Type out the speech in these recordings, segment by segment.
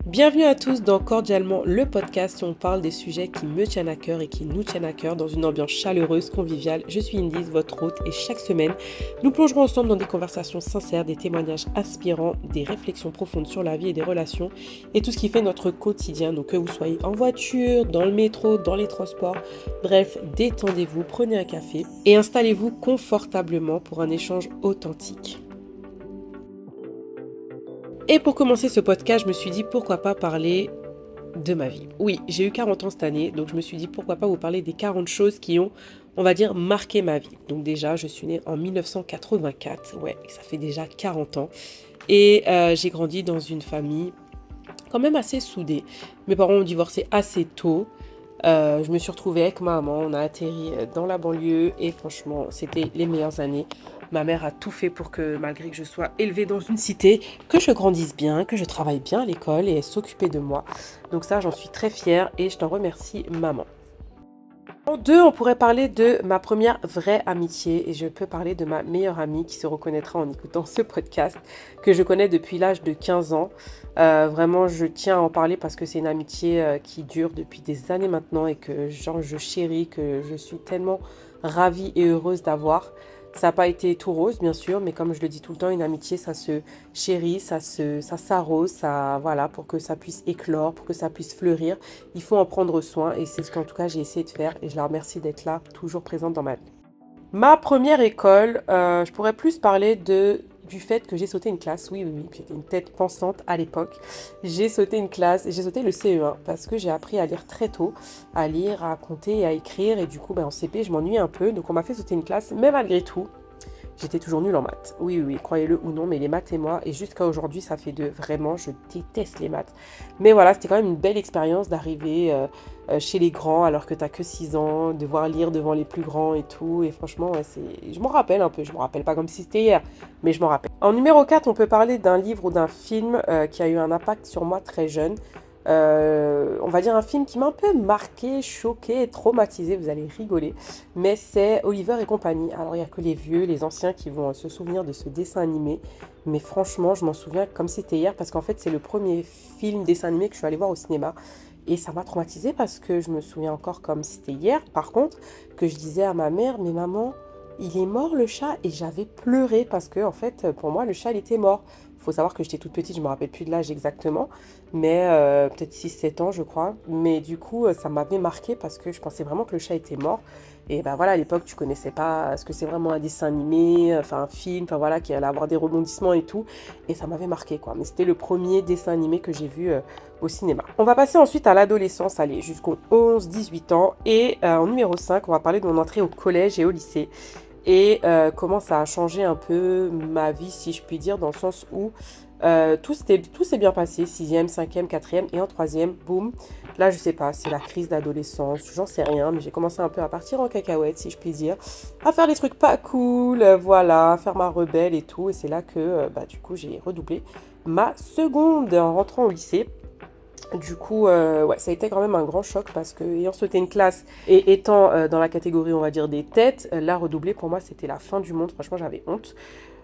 Bienvenue à tous dans Cordialement, le podcast où on parle des sujets qui me tiennent à cœur et qui nous tiennent à cœur dans une ambiance chaleureuse, conviviale. Je suis Indies, votre hôte, et chaque semaine, nous plongerons ensemble dans des conversations sincères, des témoignages inspirants, des réflexions profondes sur la vie et des relations, et tout ce qui fait notre quotidien. Donc que vous soyez en voiture, dans le métro, dans les transports, bref, détendez-vous, prenez un café et installez-vous confortablement pour un échange authentique. Et pour commencer ce podcast, je me suis dit pourquoi pas parler de ma vie. Oui, j'ai eu 40 ans cette année, donc je me suis dit pourquoi pas vous parler des 40 choses qui ont, on va dire, marqué ma vie. Donc déjà, je suis née en 1984, ouais, ça fait déjà 40 ans. Et j'ai grandi dans une famille quand même assez soudée. Mes parents ont divorcé assez tôt. Je me suis retrouvée avec ma maman, on a atterri dans la banlieue et franchement, c'était les meilleures années. Ma mère a tout fait pour que, malgré que je sois élevée dans une cité, que je grandisse bien, que je travaille bien à l'école et elle s'occupait de moi. Donc ça, j'en suis très fière et je t'en remercie, maman. En deux, on pourrait parler de ma première vraie amitié et je peux parler de ma meilleure amie qui se reconnaîtra en écoutant ce podcast que je connais depuis l'âge de 15 ans. Vraiment, je tiens à en parler parce que c'est une amitié qui dure depuis des années maintenant et que genre, je chéris, que je suis tellement ravie et heureuse d'avoir. Ça n'a pas été tout rose, bien sûr, mais comme je le dis tout le temps, une amitié, ça se chérit, ça s'arrose, ça, voilà, pour que ça puisse éclore, pour que ça puisse fleurir. Il faut en prendre soin et c'est ce qu'en tout cas j'ai essayé de faire et je la remercie d'être là, toujours présente dans ma vie. Ma première école, je pourrais plus parler du fait que j'ai sauté une classe. Oui, oui, oui, j'étais une tête pensante à l'époque. J'ai sauté une classe, j'ai sauté le CE1 parce que j'ai appris à lire très tôt, à lire, à compter et à écrire. Et du coup, en CP, je m'ennuyais un peu. Donc on m'a fait sauter une classe, mais malgré tout, j'étais toujours nulle en maths. Oui, oui, oui, croyez-le ou non, mais les maths et moi, et jusqu'à aujourd'hui, ça fait deux. Vraiment, je déteste les maths. Mais voilà, c'était quand même une belle expérience d'arriver chez les grands alors que t'as que 6 ans, de voir lire devant les plus grands et tout. Et franchement, ouais, je m'en rappelle un peu. Je me rappelle pas comme si c'était hier, mais je m'en rappelle. En numéro 4, on peut parler d'un livre ou d'un film qui a eu un impact sur moi très jeune. On va dire un film qui m'a un peu marqué, choqué, traumatisé, vous allez rigoler, mais c'est Oliver et compagnie. Alors il n'y a que les vieux, les anciens qui vont se souvenir de ce dessin animé, mais franchement je m'en souviens comme c'était hier parce qu'en fait c'est le premier film dessin animé que je suis allée voir au cinéma et ça m'a traumatisé parce que je me souviens encore comme c'était hier, par contre, que je disais à ma mère, mais maman, il est mort le chat, et j'avais pleuré parce que en fait pour moi le chat il était mort. Il faut savoir que j'étais toute petite, je me rappelle plus de l'âge exactement, mais peut-être 6 7 ans je crois. Mais du coup ça m'avait marqué parce que je pensais vraiment que le chat était mort. Et ben voilà, à l'époque tu connaissais pas ce que c'est vraiment un dessin animé, enfin un film, enfin voilà, qui allait avoir des rebondissements et tout. Et ça m'avait marqué quoi. Mais c'était le premier dessin animé que j'ai vu au cinéma. On va passer ensuite à l'adolescence, allez, jusqu'aux 11 18 ans. Et en numéro 5, on va parler de mon entrée au collège et au lycée et comment ça a changé un peu ma vie, si je puis dire, dans le sens où tout s'est bien passé, 6e, 5e, 4e, et en 3e, boum, là je sais pas, c'est la crise d'adolescence, j'en sais rien, mais j'ai commencé un peu à partir en cacahuète, si je puis dire, à faire des trucs pas cool, voilà, à faire ma rebelle et tout, et c'est là que, du coup, j'ai redoublé ma seconde en rentrant au lycée. Du coup, ouais, ça a été quand même un grand choc parce que ayant sauté une classe et étant dans la catégorie, on va dire, des têtes, la redoubler pour moi, c'était la fin du monde. Franchement, j'avais honte.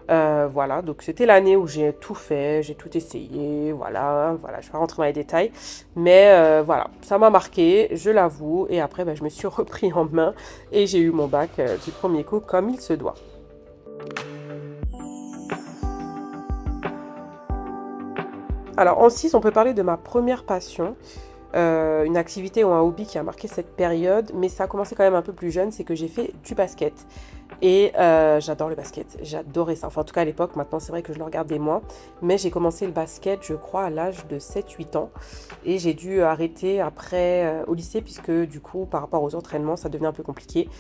Voilà, donc c'était l'année où j'ai tout fait, j'ai tout essayé, voilà, je vais pas rentrer dans les détails. Mais voilà, ça m'a marqué, je l'avoue. Et après, je me suis repris en main et j'ai eu mon bac du premier coup comme il se doit. Alors en 6, on peut parler de ma première passion, une activité ou un hobby qui a marqué cette période, mais ça a commencé quand même un peu plus jeune, c'est que j'ai fait du basket. Et j'adore le basket, j'adorais ça. Enfin en tout cas à l'époque, maintenant c'est vrai que je le regardais moins, mais j'ai commencé le basket je crois à l'âge de 7 8 ans. Et j'ai dû arrêter après au lycée puisque du coup par rapport aux entraînements ça devenait un peu compliqué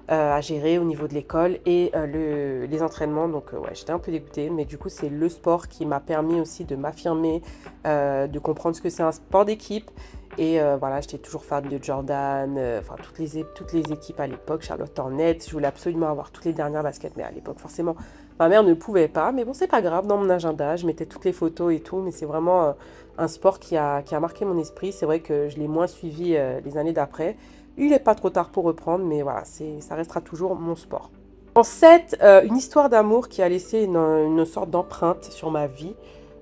à gérer au niveau de l'école et les entraînements. Donc ouais, j'étais un peu dégoûtée, mais du coup c'est le sport qui m'a permis aussi de m'affirmer, de comprendre ce que c'est un sport d'équipe. Et voilà, j'étais toujours fan de Jordan, enfin toutes les équipes à l'époque, Charlotte Hornets. Je voulais absolument avoir toutes les dernières baskets, mais à l'époque forcément ma mère ne pouvait pas. Mais bon, c'est pas grave, dans mon agenda je mettais toutes les photos et tout, mais c'est vraiment un sport qui a marqué mon esprit. C'est vrai que je l'ai moins suivi les années d'après. Il n'est pas trop tard pour reprendre, mais voilà, ça restera toujours mon sport. En 7, une histoire d'amour qui a laissé une sorte d'empreinte sur ma vie.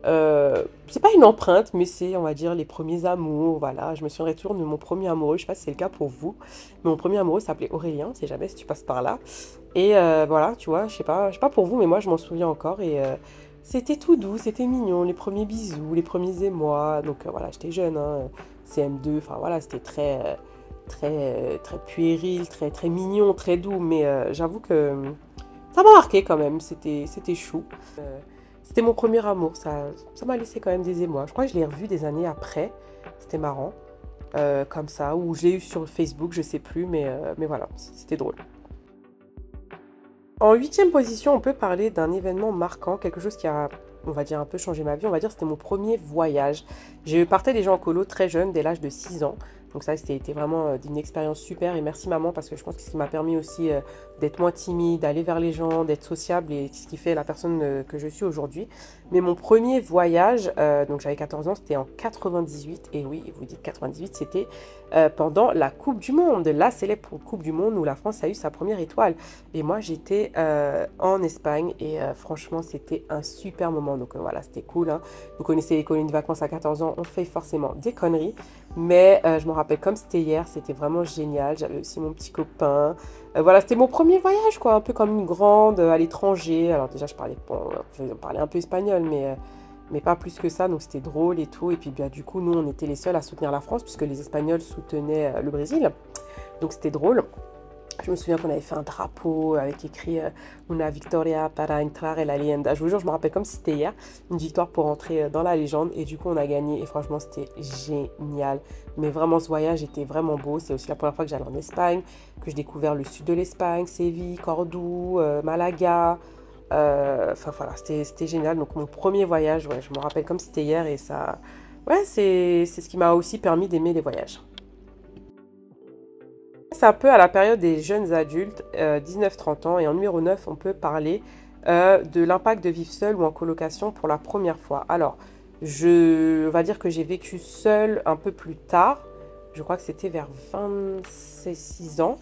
C'est pas une empreinte, mais c'est, on va dire, les premiers amours, voilà. Je me souviendrai toujours de mon premier amoureux, je sais pas si c'est le cas pour vous, mais mon premier amoureux s'appelait Aurélien, c'est jamais si tu passes par là. Et voilà, tu vois, je sais pas pour vous, mais moi je m'en souviens encore, et c'était tout doux, c'était mignon, les premiers bisous, les premiers émois, donc voilà, j'étais jeune, hein, CM2, enfin voilà, c'était très puéril, très mignon, très doux, mais j'avoue que ça m'a marqué quand même, c'était chou. Euh, C'était mon premier amour, ça m'a laissé quand même des émois. Je crois que je l'ai revu des années après, c'était marrant, comme ça, ou je l'ai eu sur Facebook, je sais plus, mais voilà, c'était drôle. En huitième position, on peut parler d'un événement marquant, quelque chose qui a, on va dire, un peu changé ma vie. On va dire c'était mon premier voyage. J'ai partais déjà en colo très jeune, dès l'âge de 6 ans. Donc ça, c'était vraiment une expérience super. Et merci maman, parce que je pense que ce qui m'a permis aussi d'être moins timide, d'aller vers les gens, d'être sociable, et ce qui fait la personne que je suis aujourd'hui. Mais mon premier voyage, donc j'avais 14 ans, c'était en 98. Et oui, vous dites 98, c'était pendant la Coupe du Monde, la célèbre Coupe du Monde où la France a eu sa première étoile. Et moi, j'étais en Espagne et franchement, c'était un super moment. Donc voilà, c'était cool, hein. Vous connaissez les colonies de vacances à 14 ans, on fait forcément des conneries. Mais je me rappelle comme c'était hier, c'était vraiment génial. J'avais aussi mon petit copain. Voilà, c'était mon premier voyage, quoi, un peu comme une grande à l'étranger. Alors déjà, je parlais, bon, on parlait un peu espagnol, mais pas plus que ça. Donc c'était drôle et tout. Et puis bien, du coup, nous, on était les seuls à soutenir la France puisque les Espagnols soutenaient le Brésil. Donc c'était drôle. Je me souviens qu'on avait fait un drapeau avec écrit Una victoria para entrar en la leyenda. Je vous jure, je me rappelle comme si c'était hier, une victoire pour entrer dans la légende. Et du coup, on a gagné. Et franchement, c'était génial. Mais vraiment, ce voyage était vraiment beau. C'est aussi la première fois que j'allais en Espagne, que j'ai découvert le sud de l'Espagne, Séville, Cordoue, Malaga. Enfin voilà, c'était génial. Donc mon premier voyage, ouais, je me rappelle comme si c'était hier. Et ça, ouais, c'est ce qui m'a aussi permis d'aimer les voyages. C'est un peu à la période des jeunes adultes, 19-30 ans, et en numéro 9, on peut parler de l'impact de vivre seul ou en colocation pour la première fois. Alors, on va dire que j'ai vécu seule un peu plus tard, je crois que c'était vers 26 ans,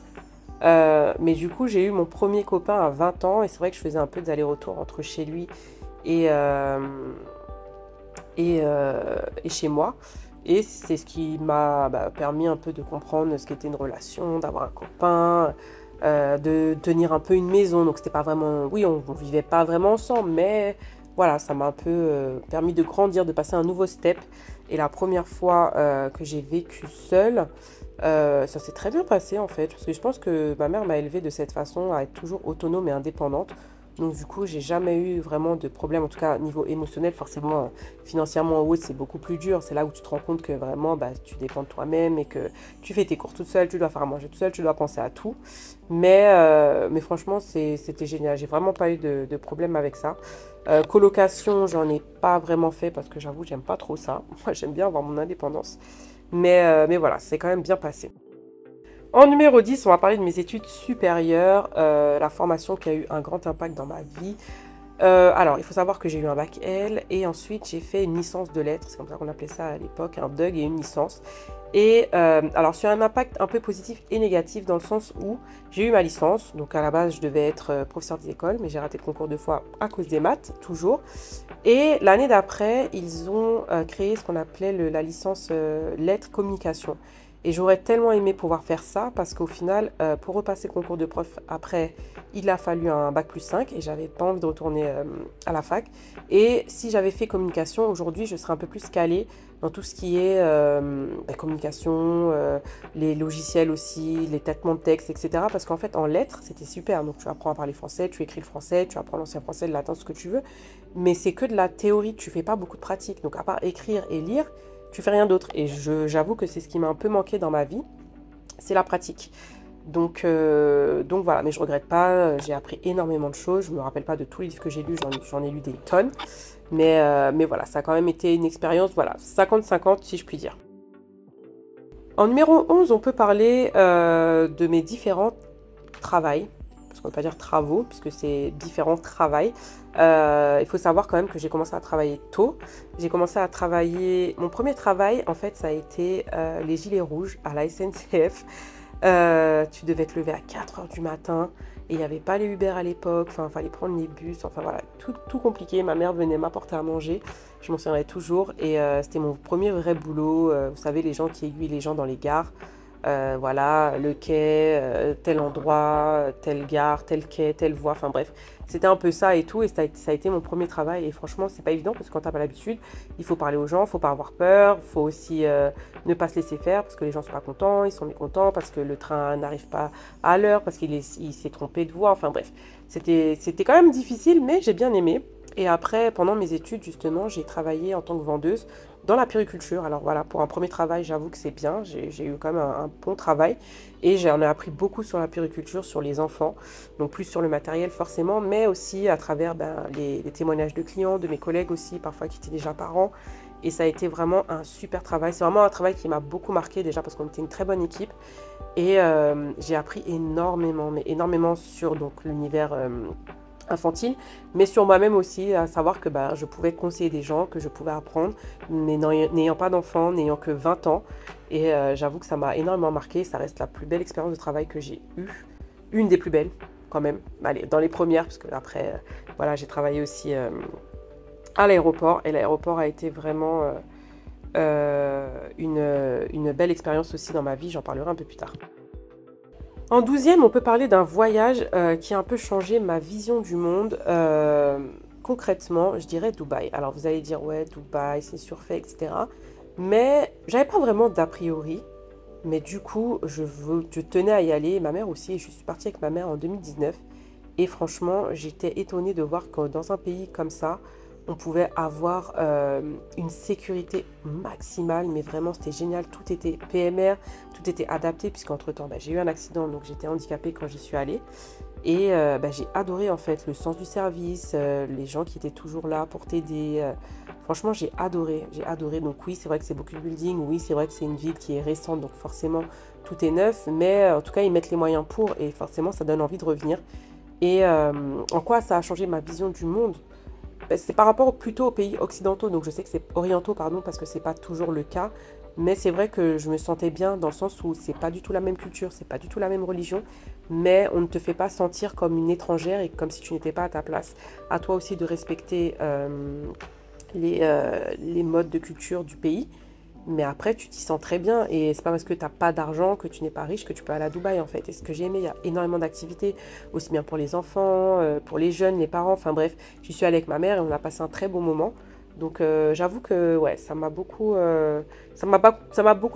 mais du coup, j'ai eu mon premier copain à 20 ans, et c'est vrai que je faisais un peu des allers-retours entre chez lui et, euh, et chez moi. Et c'est ce qui m'a permis un peu de comprendre ce qu'était une relation, d'avoir un copain, de tenir un peu une maison. Donc c'était pas vraiment, oui, on vivait pas vraiment ensemble, mais voilà, ça m'a un peu permis de grandir, de passer un nouveau step. Et la première fois que j'ai vécu seule, ça s'est très bien passé en fait, parce que je pense que ma mère m'a élevée de cette façon à être toujours autonome et indépendante. Donc du coup, j'ai jamais eu vraiment de problème, en tout cas niveau émotionnel, forcément, financièrement en haut, c'est beaucoup plus dur. C'est là où tu te rends compte que vraiment, tu dépends de toi-même et que tu fais tes cours toute seule, tu dois faire à manger toute seule, tu dois penser à tout. Mais franchement, c'était génial. J'ai vraiment pas eu de problème avec ça. Colocation, j'en ai pas vraiment fait parce que j'avoue, j'aime pas trop ça. Moi, j'aime bien avoir mon indépendance. Mais voilà, c'est quand même bien passé. En numéro 10, on va parler de mes études supérieures, la formation qui a eu un grand impact dans ma vie. Alors, il faut savoir que j'ai eu un bac L et ensuite j'ai fait une licence de lettres, c'est comme ça qu'on appelait ça à l'époque, un DUG et une licence. Et alors, sur un impact un peu positif et négatif dans le sens où j'ai eu ma licence, donc à la base je devais être professeur des écoles, mais j'ai raté le concours deux fois à cause des maths, toujours. Et l'année d'après, ils ont créé ce qu'on appelait la licence lettres communication. Et j'aurais tellement aimé pouvoir faire ça parce qu'au final, pour repasser le concours de prof après, il a fallu un bac plus 5 et j'avais pas envie de retourner à la fac. Et si j'avais fait communication, aujourd'hui, je serais un peu plus calée dans tout ce qui est communication, les logiciels aussi, les traitements de texte, etc. Parce qu'en fait, en lettres, c'était super. Donc, tu apprends à parler français, tu écris le français, tu apprends l'ancien français, le latin, ce que tu veux. Mais c'est que de la théorie, tu fais pas beaucoup de pratique. Donc, à part écrire et lire, tu fais rien d'autre. Et j'avoue que c'est ce qui m'a un peu manqué dans ma vie, c'est la pratique. Donc voilà, mais je regrette pas, j'ai appris énormément de choses. Je me rappelle pas de tous les livres que j'ai lus, j'en ai lu des tonnes. Mais voilà, ça a quand même été une expérience, voilà, 50-50 si je puis dire. En numéro 11, on peut parler de mes différents travails, parce qu'on ne peut pas dire travaux, puisque c'est différents travails. Il faut savoir quand même que j'ai commencé à travailler tôt. J'ai commencé à travailler... Mon premier travail, en fait, ça a été les gilets rouges à la SNCF. Tu devais te lever à 4 heures du matin et il n'y avait pas les Uber à l'époque, enfin, il fallait prendre les bus, enfin voilà, tout compliqué. Ma mère venait m'apporter à manger, je m'en souviendrai toujours et c'était mon premier vrai boulot. Vous savez, les gens qui aiguillent les gens dans les gares. Voilà, le quai, tel endroit, telle gare, tel quai, telle voie, enfin bref. C'était un peu ça et tout, et ça a été mon premier travail. Et franchement, c'est pas évident parce que quand t'as pas l'habitude, il faut parler aux gens, faut pas avoir peur, faut aussi ne pas se laisser faire parce que les gens sont pas contents, ils sont mécontents parce que le train n'arrive pas à l'heure, parce il s'est trompé de voie, enfin bref. C'était quand même difficile, mais j'ai bien aimé. Et après, pendant mes études, justement, j'ai travaillé en tant que vendeuse dans la périculture. Alors voilà, pour un premier travail, j'avoue que c'est bien. J'ai eu quand même un bon travail. Et j'en ai appris beaucoup sur la périculture, sur les enfants. Donc plus sur le matériel forcément, mais aussi à travers les témoignages de clients, de mes collègues aussi, parfois qui étaient déjà parents. Et ça a été vraiment un super travail. C'est vraiment un travail qui m'a beaucoup marqué déjà parce qu'on était une très bonne équipe. Et j'ai appris énormément, mais énormément sur donc l'univers infantile, mais sur moi-même aussi, à savoir que je pouvais conseiller des gens, que je pouvais apprendre, mais n'ayant pas d'enfant, n'ayant que 20 ans. Et j'avoue que ça m'a énormément marqué. Ça reste la plus belle expérience de travail que j'ai eue. Une des plus belles, quand même. Allez, dans les premières, parce que après, voilà, j'ai travaillé aussi à l'aéroport. Et l'aéroport a été vraiment une belle expérience aussi dans ma vie. J'en parlerai un peu plus tard. En 12e, on peut parler d'un voyage qui a un peu changé ma vision du monde. Concrètement, je dirais Dubaï. Alors vous allez dire, ouais, Dubaï, c'est surfait, etc. Mais j'avais pas vraiment d'a priori. Mais du coup, je tenais à y aller. Ma mère aussi. Et je suis partie avec ma mère en 2019. Et franchement, j'étais étonnée de voir que dans un pays comme ça, on pouvait avoir une sécurité maximale, mais vraiment c'était génial, tout était PMR, tout était adapté, puisqu'entre-temps j'ai eu un accident, donc j'étais handicapée quand j'y suis allée. Et j'ai adoré en fait le sens du service, les gens qui étaient toujours là pour t'aider. Franchement, j'ai adoré, j'ai adoré. Donc oui, c'est vrai que c'est beaucoup de building, oui, c'est vrai que c'est une ville qui est récente, donc forcément tout est neuf, mais en tout cas ils mettent les moyens pour, et forcément ça donne envie de revenir. Et en quoi ça a changé ma vision du monde? C'est par rapport plutôt aux pays occidentaux, donc je sais que c'est orientaux, pardon, parce que c'est pas toujours le cas, mais c'est vrai que je me sentais bien dans le sens où c'est pas du tout la même culture, c'est pas du tout la même religion, mais on ne te fait pas sentir comme une étrangère et comme si tu n'étais pas à ta place. À toi aussi de respecter les modes de culture du pays. Mais après, tu t'y sens très bien et c'est pas parce que tu n'as pas d'argent, que tu n'es pas riche, que tu peux aller à Dubaï en fait. Et ce que j'ai aimé, il y a énormément d'activités, aussi bien pour les enfants, pour les jeunes, les parents, enfin bref. J'y suis allée avec ma mère et on a passé un très bon moment. Donc j'avoue que ouais, ça m'a beaucoup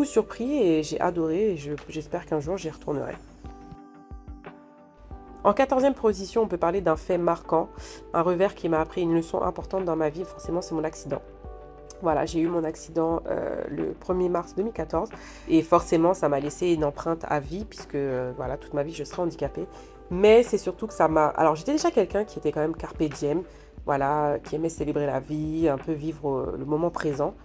surpris et j'ai adoré et j'espère qu'un jour j'y retournerai. En 14e position, on peut parler d'un fait marquant, un revers qui m'a appris une leçon importante dans ma vie, forcément c'est mon accident. Voilà, j'ai eu mon accident le 1er mars 2014 et forcément ça m'a laissé une empreinte à vie puisque voilà, toute ma vie je serai handicapée. Mais c'est surtout que ça m'a... Alors j'étais déjà quelqu'un qui était quand même carpe diem, voilà, qui aimait célébrer la vie, un peu vivre le moment présent.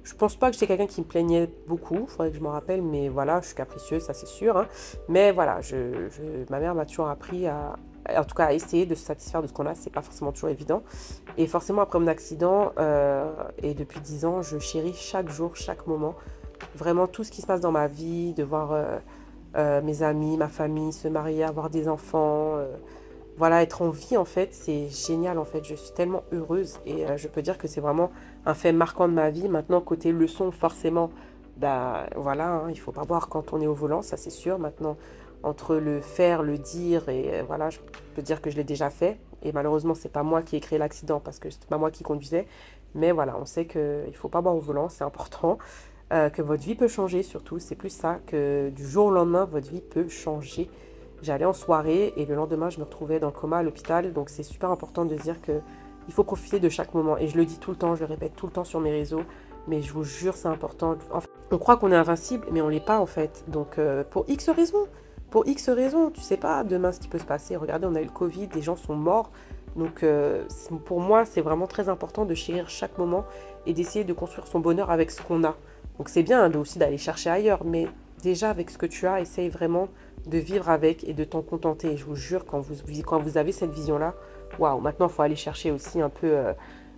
Je pense pas que j'étais quelqu'un qui me plaignait beaucoup, il faudrait que je m'en rappelle, mais voilà, je suis capricieuse, ça c'est sûr. Hein. Mais voilà, ma mère m'a toujours appris en tout cas à essayer de se satisfaire de ce qu'on a, c'est pas forcément toujours évident. Et forcément après mon accident, et depuis 10 ans, je chéris chaque jour, chaque moment, vraiment tout ce qui se passe dans ma vie, de voir mes amis, ma famille se marier, avoir des enfants, voilà, être en vie en fait, c'est génial en fait, je suis tellement heureuse et je peux dire que c'est vraiment un fait marquant de ma vie. Maintenant, côté leçon, forcément, voilà, hein, il faut pas boire quand on est au volant, ça c'est sûr. Maintenant, entre le faire, le dire et voilà, je peux dire que je l'ai déjà fait. Et malheureusement, c'est pas moi qui ai créé l'accident parce que c'est pas moi qui conduisais. Mais voilà, on sait qu'il ne faut pas boire au volant, c'est important. Que votre vie peut changer surtout, c'est plus ça, que du jour au lendemain, votre vie peut changer. J'allais en soirée et le lendemain, je me retrouvais dans le coma à l'hôpital. Donc c'est super important de dire que il faut profiter de chaque moment. Et je le dis tout le temps, je le répète tout le temps sur mes réseaux. Mais je vous jure, c'est important. Enfin, on croit qu'on est invincible, mais on l'est pas en fait. Donc pour X raisons. Pour X raisons, tu sais pas demain ce qui peut se passer. Regardez, on a eu le Covid, les gens sont morts. Donc pour moi, c'est vraiment très important de chérir chaque moment et d'essayer de construire son bonheur avec ce qu'on a. Donc c'est bien aussi d'aller chercher ailleurs, mais déjà avec ce que tu as, essaye vraiment de vivre avec et de t'en contenter. Et je vous jure, quand vous avez cette vision-là, waouh, maintenant il faut aller chercher aussi un peu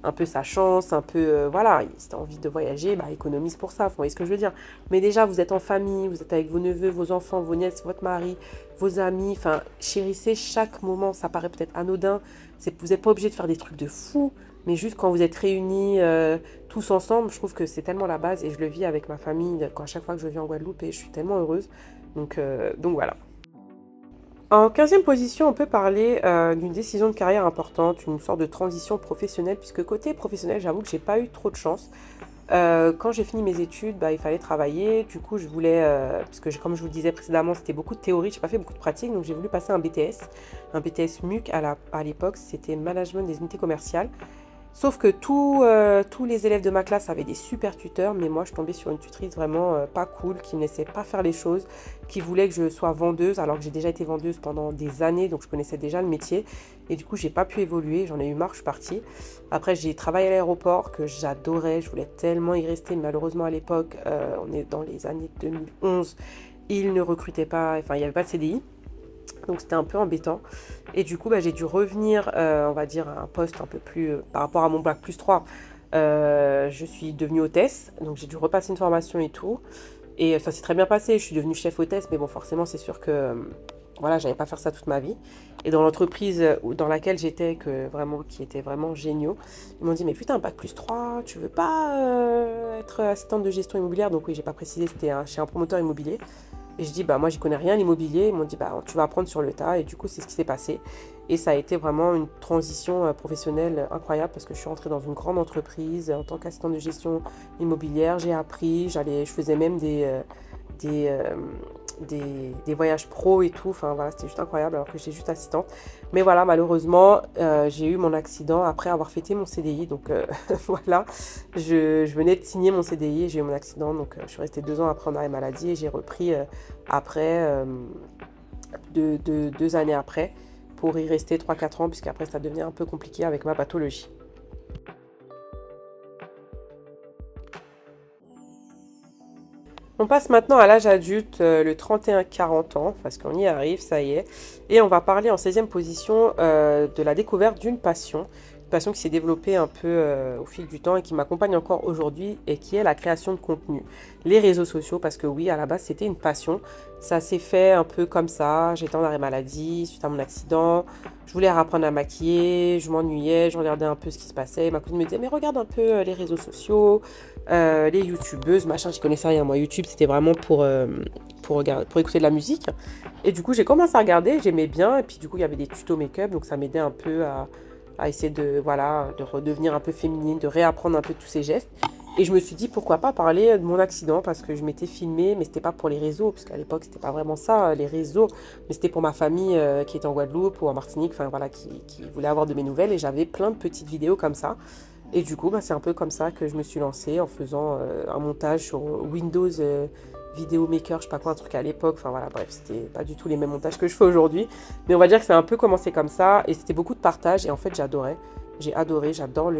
un peu sa chance, un peu, voilà, si tu as envie de voyager, bah, économise pour ça, vous voyez ce que je veux dire. Mais déjà, vous êtes en famille, vous êtes avec vos neveux, vos enfants, vos nièces, votre mari, vos amis, enfin, chérissez chaque moment, ça paraît peut-être anodin, vous n'êtes pas obligé de faire des trucs de fou, mais juste quand vous êtes réunis tous ensemble, je trouve que c'est tellement la base et je le vis avec ma famille à chaque fois que je vis en Guadeloupe et je suis tellement heureuse. Donc voilà. En 15e position, on peut parler d'une décision de carrière importante, une sorte de transition professionnelle, puisque côté professionnel, j'avoue que j'ai pas eu trop de chance. Quand j'ai fini mes études, bah, il fallait travailler. Du coup, je voulais, parce que comme je vous le disais précédemment, c'était beaucoup de théorie, j'ai pas fait beaucoup de pratique, donc j'ai voulu passer un BTS MUC à l'époque, c'était Management des unités commerciales. Sauf que tous les élèves de ma classe avaient des super tuteurs, mais moi je tombais sur une tutrice vraiment pas cool, qui me laissait pas faire les choses, qui voulait que je sois vendeuse, alors que j'ai déjà été vendeuse pendant des années, donc je connaissais déjà le métier. Et du coup, j'ai pas pu évoluer, j'en ai eu marre, je suis partie. Après, j'ai travaillé à l'aéroport, que j'adorais, je voulais tellement y rester, mais malheureusement à l'époque, on est dans les années 2011, ils ne recrutaient pas, enfin il n'y avait pas de CDI. Donc c'était un peu embêtant. Et du coup, bah, j'ai dû revenir, on va dire, à un poste un peu plus... par rapport à mon bac plus 3, je suis devenue hôtesse. Donc j'ai dû repasser une formation et tout. Et ça s'est très bien passé. Je suis devenue chef hôtesse. Mais bon, forcément, c'est sûr que... voilà, j'allais pas faire ça toute ma vie. Et dans l'entreprise dans laquelle j'étais, qui était vraiment géniaux, ils m'ont dit, mais putain, bac plus 3, tu veux pas être assistante de gestion immobilière? Donc oui, j'ai pas précisé, c'était chez un promoteur immobilier. Et je dis, bah moi, j'y connais rien, l'immobilier. Ils m'ont dit, bah tu vas apprendre sur le tas. Et du coup, c'est ce qui s'est passé. Et ça a été vraiment une transition professionnelle incroyable parce que je suis rentrée dans une grande entreprise en tant qu'assistante de gestion immobilière. J'ai appris, je faisais même des, euh, des voyages pro et tout. Enfin, voilà, c'était juste incroyable alors que j'étais juste assistante. Mais voilà, malheureusement, j'ai eu mon accident après avoir fêté mon CDI. Donc voilà, je venais de signer mon CDI et j'ai eu mon accident. Donc je suis restée 2 ans après en arrêt maladie et j'ai repris après, 2 années après, pour y rester 3-4 ans, puisqu'après ça devenait un peu compliqué avec ma pathologie. On passe maintenant à l'âge adulte, le 31-40 ans, parce qu'on y arrive, ça y est. Et on va parler en 16e position de la découverte d'une passion. Une passion qui s'est développée un peu au fil du temps et qui m'accompagne encore aujourd'hui et qui est la création de contenu. Les réseaux sociaux, parce que oui, à la base, c'était une passion. Ça s'est fait un peu comme ça. J'étais en arrêt maladie suite à mon accident. Je voulais apprendre à maquiller, je m'ennuyais, je regardais un peu ce qui se passait. Ma cousine me disait, mais regarde un peu les réseaux sociaux, les youtubeuses, machin, je connaissais rien. Moi, YouTube, c'était vraiment pour écouter de la musique. Et du coup, j'ai commencé à regarder, j'aimais bien. Et puis, du coup, il y avait des tutos make-up, donc ça m'aidait un peu à essayer de redevenir un peu féminine, de réapprendre un peu tous ces gestes. Et je me suis dit, pourquoi pas parler de mon accident, parce que je m'étais filmée, mais c'était pas pour les réseaux, parce qu'à l'époque, c'était pas vraiment ça, les réseaux, mais c'était pour ma famille qui était en Guadeloupe ou en Martinique, enfin voilà, qui voulait avoir de mes nouvelles, et j'avais plein de petites vidéos comme ça. Et du coup, bah, c'est un peu comme ça que je me suis lancée en faisant un montage sur Windows Video Maker, je sais pas quoi, un truc à l'époque. Enfin voilà, bref, c'était pas du tout les mêmes montages que je fais aujourd'hui. Mais on va dire que c'est un peu commencé comme ça. Et c'était beaucoup de partage. Et en fait, j'adorais. J'ai adoré, j'adore.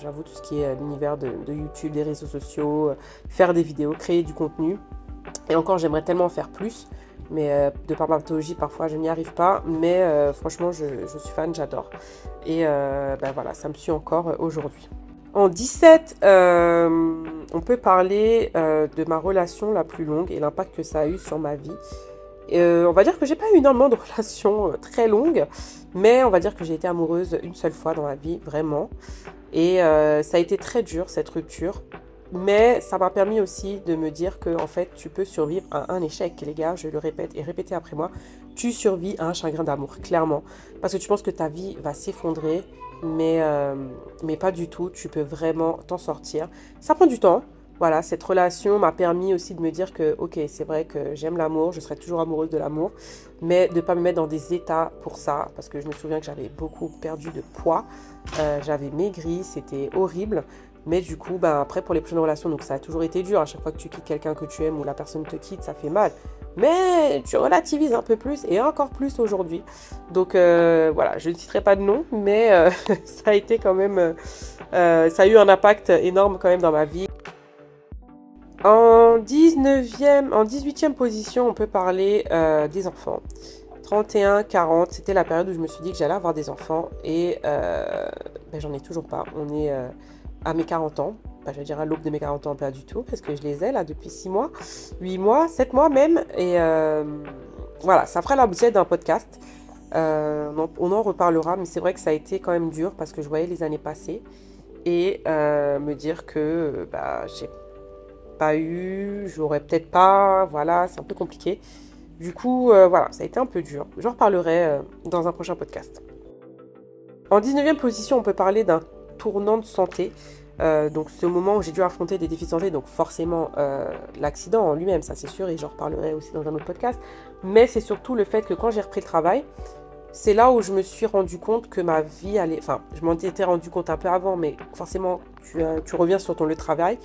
J'avoue tout ce qui est l'univers de YouTube, des réseaux sociaux, faire des vidéos, créer du contenu. Et encore, j'aimerais tellement en faire plus. Mais de par ma pathologie, parfois, je n'y arrive pas. Mais franchement, je suis fan, j'adore. Et ben voilà, ça me suit encore aujourd'hui. En 17, on peut parler de ma relation la plus longue et l'impact que ça a eu sur ma vie. On va dire que j'ai pas eu énormément de relations très longues, mais on va dire que j'ai été amoureuse une seule fois dans ma vie, vraiment. Et ça a été très dur, cette rupture. Mais ça m'a permis aussi de me dire que en fait, tu peux survivre à un échec, les gars, je le répète et répétez après moi. Tu survis à un chagrin d'amour, clairement. Parce que tu penses que ta vie va s'effondrer, mais pas du tout. Tu peux vraiment t'en sortir. Ça prend du temps. Voilà, cette relation m'a permis aussi de me dire que, ok, c'est vrai que j'aime l'amour, je serai toujours amoureuse de l'amour, mais de ne pas me mettre dans des états pour ça, parce que je me souviens que j'avais beaucoup perdu de poids, j'avais maigri, c'était horrible. Mais du coup, ben, après, pour les prochaines relations, donc ça a toujours été dur. À chaque fois que tu quittes quelqu'un que tu aimes ou la personne te quitte, ça fait mal. Mais tu relativises un peu plus et encore plus aujourd'hui. Donc voilà, je ne citerai pas de nom, mais ça a été quand même... ça a eu un impact énorme quand même dans ma vie. En 18e position, on peut parler des enfants. 31, 40, c'était la période où je me suis dit que j'allais avoir des enfants. Et ben, j'en ai toujours pas. On est à mes 40 ans. Ben, je vais dire à l'aube de mes 40 ans, pas du tout, parce que je les ai là depuis 6 mois, 8 mois, 7 mois même. Et voilà, ça fera l'objet d'un podcast. On en reparlera, mais c'est vrai que ça a été quand même dur parce que je voyais les années passer et me dire que bah, j'ai pas eu, j'aurais peut-être pas, voilà, c'est un peu compliqué. Du coup, voilà, ça a été un peu dur. J'en reparlerai dans un prochain podcast. En 19e position, on peut parler d'un tournant de santé. Donc ce moment où j'ai dû affronter des défis de santé, donc forcément l'accident en lui-même, ça c'est sûr, et j'en reparlerai aussi dans un autre podcast. Mais c'est surtout le fait que quand j'ai repris le travail, c'est là où je me suis rendu compte que ma vie allait... Enfin, je m'en étais rendu compte un peu avant, mais forcément, tu reviens sur ton lieu de travail.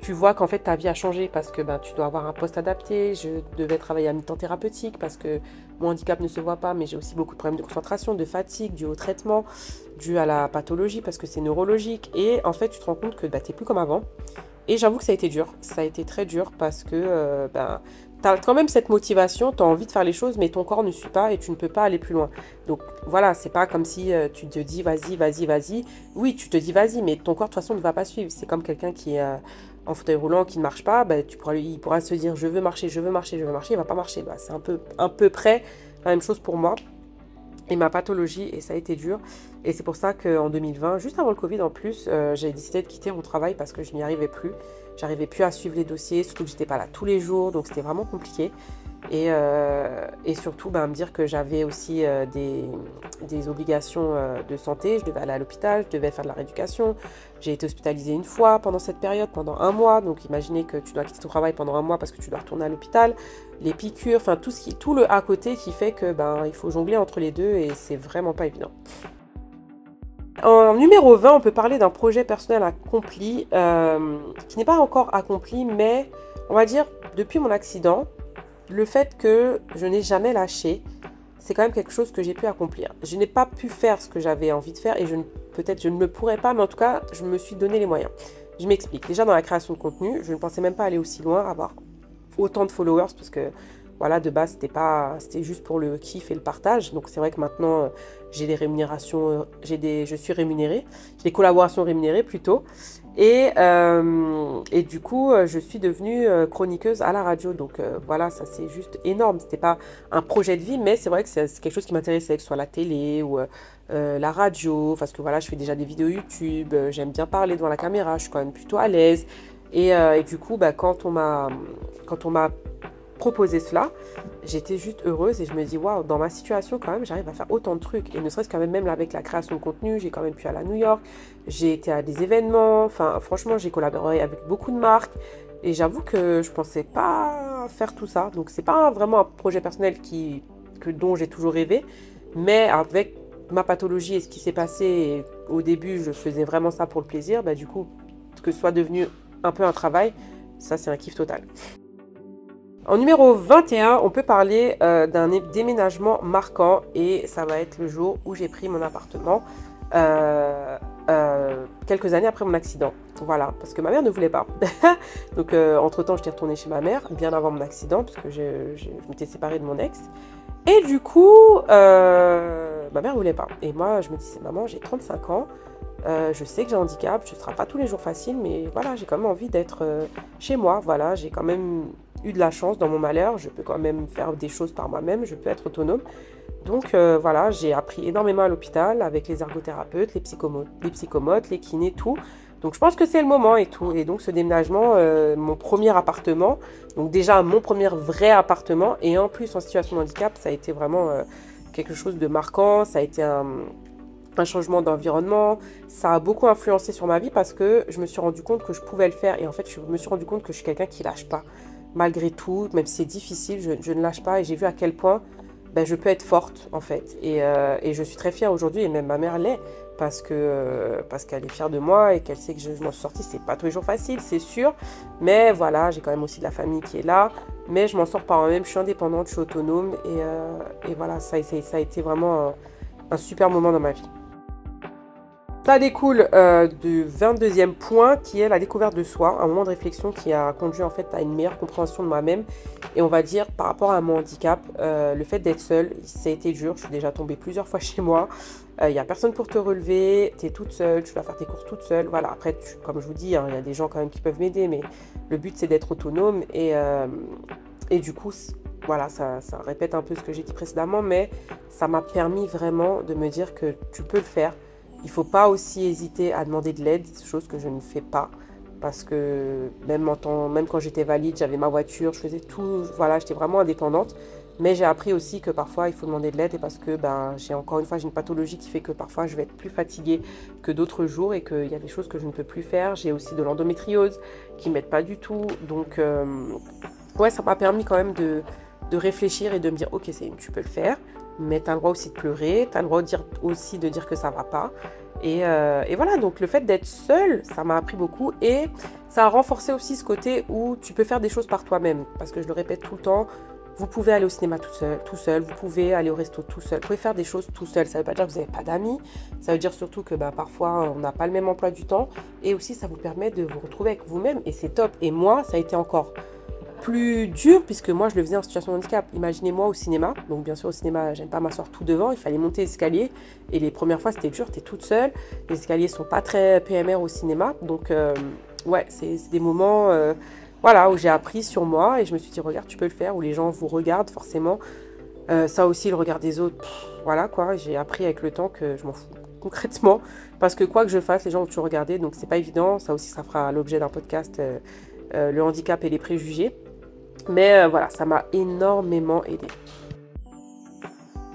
Tu vois qu'en fait, ta vie a changé parce que ben, tu dois avoir un poste adapté. Je devais travailler à mi-temps thérapeutique parce que mon handicap ne se voit pas, mais j'ai aussi beaucoup de problèmes de concentration, de fatigue, dû au traitement, dû à la pathologie parce que c'est neurologique. Et en fait, tu te rends compte que ben, tu n'es plus comme avant. Et j'avoue que ça a été dur. Ça a été très dur parce que ben, tu as quand même cette motivation, tu as envie de faire les choses, mais ton corps ne suit pas et tu ne peux pas aller plus loin. Donc voilà, c'est pas comme si tu te dis vas-y, vas-y, vas-y. Oui, tu te dis vas-y, mais ton corps de toute façon ne va pas suivre. C'est comme quelqu'un qui est en fauteuil roulant, qui ne marche pas, bah, il pourra se dire je veux marcher, je veux marcher, je veux marcher, il ne va pas marcher. Bah, c'est un peu près la même chose pour moi. Et ma pathologie, et ça a été dur. Et c'est pour ça qu'en 2020, juste avant le Covid en plus, j'ai décidé de quitter mon travail parce que je n'y arrivais plus. J'arrivais plus à suivre les dossiers, surtout que j'étais pas là tous les jours, donc c'était vraiment compliqué. Et surtout, me dire que j'avais aussi des obligations de santé. Je devais aller à l'hôpital, je devais faire de la rééducation. J'ai été hospitalisée une fois pendant cette période, pendant un mois. Donc imaginez que tu dois quitter ton travail pendant un mois parce que tu dois retourner à l'hôpital. Les piqûres, enfin tout le à côté qui fait que il faut jongler entre les deux et c'est vraiment pas évident. En numéro 20, on peut parler d'un projet personnel accompli, qui n'est pas encore accompli, mais on va dire depuis mon accident, le fait que je n'ai jamais lâché, c'est quand même quelque chose que j'ai pu accomplir. Je n'ai pas pu faire ce que j'avais envie de faire et peut-être je ne le pourrais pas, mais en tout cas, je me suis donné les moyens. Je m'explique. Déjà dans la création de contenu, je ne pensais même pas aller aussi loin, avoir autant de followers parce que voilà, de base, c'était juste pour le kiff et le partage. Donc c'est vrai que maintenant, j'ai des rémunérations, je suis rémunérée, j'ai des collaborations rémunérées plutôt. Et du coup, je suis devenue chroniqueuse à la radio. Donc voilà, ça c'est juste énorme. C'était pas un projet de vie, mais c'est vrai que c'est quelque chose qui m'intéressait, que ce soit la télé ou la radio. Parce que voilà, je fais déjà des vidéos YouTube, j'aime bien parler devant la caméra, je suis quand même plutôt à l'aise. Et du coup, quand on m'a proposer cela, j'étais juste heureuse et je me dis waouh, dans ma situation quand même j'arrive à faire autant de trucs et ne serait-ce quand même là avec la création de contenu, j'ai quand même pu aller à New York, j'ai été à des événements, enfin franchement j'ai collaboré avec beaucoup de marques et j'avoue que je pensais pas faire tout ça, donc c'est pas vraiment un projet personnel dont j'ai toujours rêvé, mais avec ma pathologie et ce qui s'est passé au début je faisais vraiment ça pour le plaisir, du coup que ce soit devenu un peu un travail, ça c'est un kiff total. En numéro 21, on peut parler d'un déménagement marquant et ça va être le jour où j'ai pris mon appartement quelques années après mon accident. Voilà, parce que ma mère ne voulait pas. Donc entre-temps, j'étais retournée chez ma mère bien avant mon accident parce que je m'étais séparée de mon ex. Et du coup, ma mère ne voulait pas. Et moi, je me disais, maman, j'ai 35 ans. Je sais que j'ai un handicap, ce ne sera pas tous les jours facile, mais voilà, j'ai quand même envie d'être chez moi. Voilà, j'ai quand même eu de la chance dans mon malheur, je peux quand même faire des choses par moi-même, je peux être autonome. Donc voilà, j'ai appris énormément à l'hôpital avec les ergothérapeutes, les psychomotes, les kinés, tout. Donc je pense que c'est le moment et tout. Et donc ce déménagement, mon premier appartement, donc déjà mon premier vrai appartement, et en plus en situation de handicap, ça a été vraiment quelque chose de marquant, ça a été un changement d'environnement, ça a beaucoup influencé sur ma vie parce que je me suis rendu compte que je pouvais le faire et en fait je me suis rendu compte que je suis quelqu'un qui lâche pas. Malgré tout, même si c'est difficile, je ne lâche pas et j'ai vu à quel point je peux être forte en fait. Et je suis très fière aujourd'hui et même ma mère l'est parce qu'elle est fière de moi et qu'elle sait que je m'en suis sortie. C'est pas tous les jours facile, c'est sûr, mais voilà, j'ai quand même aussi de la famille qui est là, mais je m'en sors par moi-même, je suis indépendante, je suis autonome et voilà, ça a été vraiment un super moment dans ma vie. Ça découle du 22e point qui est la découverte de soi, un moment de réflexion qui a conduit en fait à une meilleure compréhension de moi-même. Et on va dire par rapport à mon handicap, le fait d'être seule, ça a été dur. Je suis déjà tombée plusieurs fois chez moi. Il n'y a personne pour te relever, tu es toute seule, tu dois faire tes courses toute seule. Voilà, après, comme je vous dis, hein, il y a des gens quand même qui peuvent m'aider, mais le but c'est d'être autonome. Et du coup, voilà, ça répète un peu ce que j'ai dit précédemment, mais ça m'a permis vraiment de me dire que tu peux le faire. Il ne faut pas aussi hésiter à demander de l'aide, chose que je ne fais pas. Parce que même quand j'étais valide, j'avais ma voiture, je faisais tout, voilà, j'étais vraiment indépendante. Mais j'ai appris aussi que parfois il faut demander de l'aide et parce que j'ai une pathologie qui fait que parfois je vais être plus fatiguée que d'autres jours et qu'il y a des choses que je ne peux plus faire. J'ai aussi de l'endométriose qui ne m'aide pas du tout. Donc ouais, ça m'a permis quand même de réfléchir et de me dire ok, tu peux le faire. Mais tu as le droit aussi de pleurer, tu as le droit aussi de dire que ça ne va pas. Et voilà, donc le fait d'être seule, ça m'a appris beaucoup et ça a renforcé aussi ce côté où tu peux faire des choses par toi-même. Parce que je le répète tout le temps, vous pouvez aller au cinéma tout seul, vous pouvez aller au resto tout seul, vous pouvez faire des choses tout seul. Ça ne veut pas dire que vous n'avez pas d'amis, ça veut dire surtout que parfois on n'a pas le même emploi du temps et aussi ça vous permet de vous retrouver avec vous-même et c'est top. Et moi, ça a été encore plus dur puisque moi je le faisais en situation de handicap. Imaginez-moi au cinéma, donc bien sûr au cinéma j'aime pas m'asseoir tout devant, il fallait monter l'escalier et les premières fois c'était dur, t'es toute seule, les escaliers sont pas très PMR au cinéma, donc ouais c'est des moments voilà, où j'ai appris sur moi et je me suis dit regarde tu peux le faire, où les gens vous regardent forcément, ça aussi le regard des autres, voilà quoi, j'ai appris avec le temps que je m'en fous concrètement parce que quoi que je fasse les gens vont toujours regarder, donc c'est pas évident, ça aussi ça fera l'objet d'un podcast, le handicap et les préjugés. Mais voilà, ça m'a énormément aidée.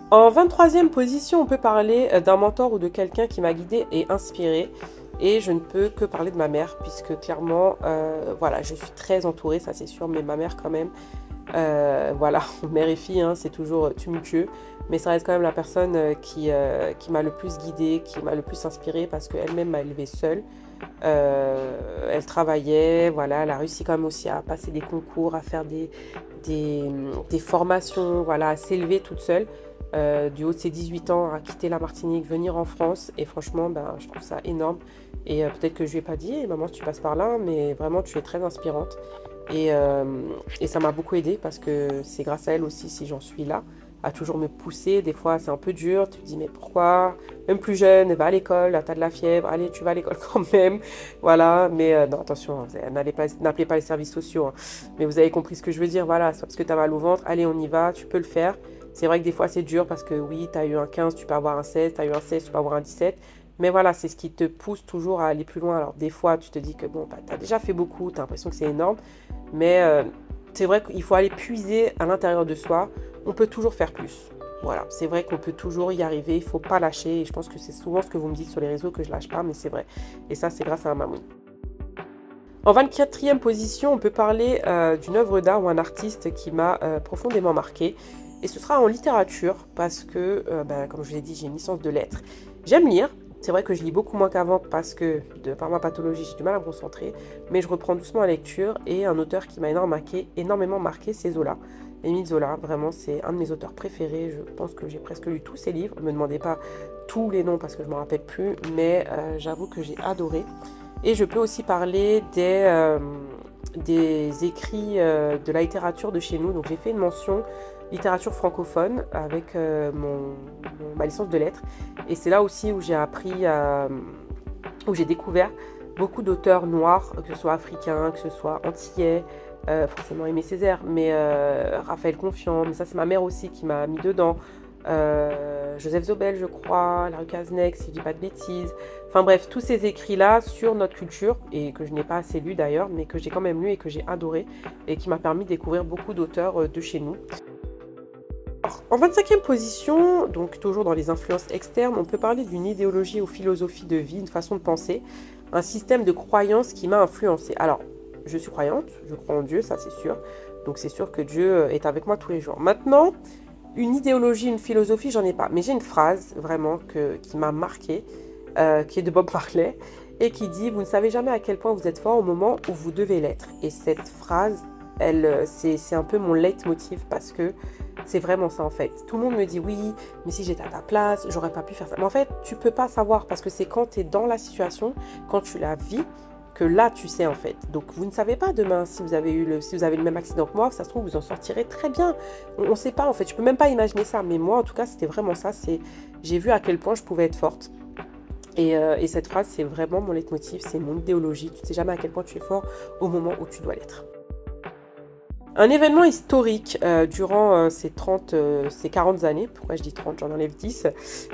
En 23e position, on peut parler d'un mentor ou de quelqu'un qui m'a guidée et inspirée. Et je ne peux que parler de ma mère, puisque clairement, voilà, je suis très entourée, ça c'est sûr, mais ma mère quand même, voilà, mère et fille, hein, c'est toujours tumultueux. Mais ça reste quand même la personne qui m'a le plus guidée, qui m'a le plus inspirée, parce qu'elle-même m'a élevée seule. Elle travaillait, voilà, elle a réussi quand même aussi à passer des concours, à faire des formations, voilà, à s'élever toute seule. Du haut de ses 18 ans, à quitter la Martinique, venir en France. Et franchement, je trouve ça énorme. Et peut-être que je ne lui ai pas dit, maman, si tu passes par là, mais vraiment, tu es très inspirante. Et ça m'a beaucoup aidée parce que c'est grâce à elle aussi si j'en suis là, à toujours me pousser. Des fois, c'est un peu dur. Tu te dis, mais pourquoi? Même plus jeune, va à l'école, t'as de la fièvre, allez, tu vas à l'école quand même. Voilà, mais non, attention, n'appelez pas les services sociaux. Hein. Mais vous avez compris ce que je veux dire. Voilà, c'est parce que tu as mal au ventre, allez, on y va, tu peux le faire. C'est vrai que des fois, c'est dur parce que oui, tu as eu un 15, tu peux avoir un 16, tu as eu un 16, tu peux avoir un 17. Mais voilà, c'est ce qui te pousse toujours à aller plus loin. Alors, des fois, tu te dis que bon, tu as déjà fait beaucoup, tu as l'impression que c'est énorme. Mais c'est vrai qu'il faut aller puiser à l'intérieur de soi. On peut toujours faire plus. Voilà, c'est vrai qu'on peut toujours y arriver. Il ne faut pas lâcher. Et je pense que c'est souvent ce que vous me dites sur les réseaux que je lâche pas, mais c'est vrai. Et ça, c'est grâce à ma maman. En 24e position, on peut parler d'une œuvre d'art ou un artiste qui m'a profondément marquée. Et ce sera en littérature parce que, comme je vous l'ai dit, j'ai une licence de lettres. J'aime lire. C'est vrai que je lis beaucoup moins qu'avant parce que, par ma pathologie, j'ai du mal à me concentrer. Mais je reprends doucement la lecture. Et un auteur qui m'a énormément marqué, c'est Zola. Émile Zola, vraiment, c'est un de mes auteurs préférés. Je pense que j'ai presque lu tous ses livres. Ne me demandez pas tous les noms parce que je ne me rappelle plus. Mais j'avoue que j'ai adoré. Et je peux aussi parler des écrits de la littérature de chez nous. Donc j'ai fait une mention littérature francophone avec ma licence de lettres. Et c'est là aussi où j'ai appris, où j'ai découvert beaucoup d'auteurs noirs, que ce soit africains, que ce soit antillais, forcément Aimé Césaire, mais Raphaël Confiant, mais ça c'est ma mère aussi qui m'a mis dedans. Joseph Zobel, je crois, Larue Cazeneuve, si je dis pas de bêtises. Enfin bref, tous ces écrits-là sur notre culture, et que je n'ai pas assez lu d'ailleurs, mais que j'ai quand même lu et que j'ai adoré, et qui m'a permis de découvrir beaucoup d'auteurs de chez nous. Alors, en 25e position, donc toujours dans les influences externes, on peut parler d'une idéologie ou philosophie de vie, une façon de penser, un système de croyance qui m'a influencée. Alors, je suis croyante, je crois en Dieu, ça c'est sûr, donc c'est sûr que Dieu est avec moi tous les jours. Maintenant, une idéologie, une philosophie, j'en ai pas. Mais j'ai une phrase vraiment qui m'a marquée, qui est de Bob Marley, et qui dit « Vous ne savez jamais à quel point vous êtes fort au moment où vous devez l'être ». Et cette phrase, c'est un peu mon leitmotiv parce que C'est vraiment ça en fait. Tout le monde me dit oui, mais si j'étais à ta place, j'aurais pas pu faire ça. Mais en fait, tu peux pas savoir parce que c'est quand tu es dans la situation, quand tu la vis, que là tu sais en fait. Donc vous ne savez pas demain si vous avez si vous avez le même accident que moi, ça se trouve vous en sortirez très bien. On ne sait pas en fait. Je peux même pas imaginer ça. Mais moi en tout cas c'était vraiment ça. J'ai vu à quel point je pouvais être forte. Et cette phrase c'est vraiment mon leitmotiv, c'est mon idéologie. Tu ne sais jamais à quel point tu es fort au moment où tu dois l'être. Un événement historique durant ces 40 années, pourquoi je dis 30, j'en enlève 10,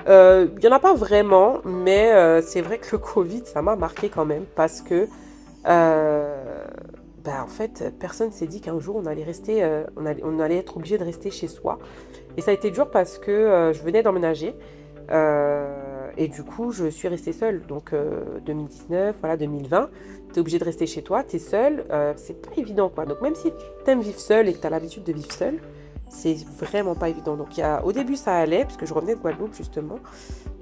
il n'y en a pas vraiment, mais c'est vrai que le Covid, ça m'a marqué quand même, parce que, en fait, personne s'est dit qu'un jour, on allait rester, on allait être obligé de rester chez soi. Et ça a été dur parce que je venais d'emménager, et du coup, je suis restée seule. Donc, 2019, voilà, 2020, tu es obligé de rester chez toi, tu es seule. C'est pas évident, quoi. Donc, même si tu aimes vivre seule et que tu as l'habitude de vivre seule, c'est vraiment pas évident. Donc, au début, ça allait, parce que je revenais de Guadeloupe, justement.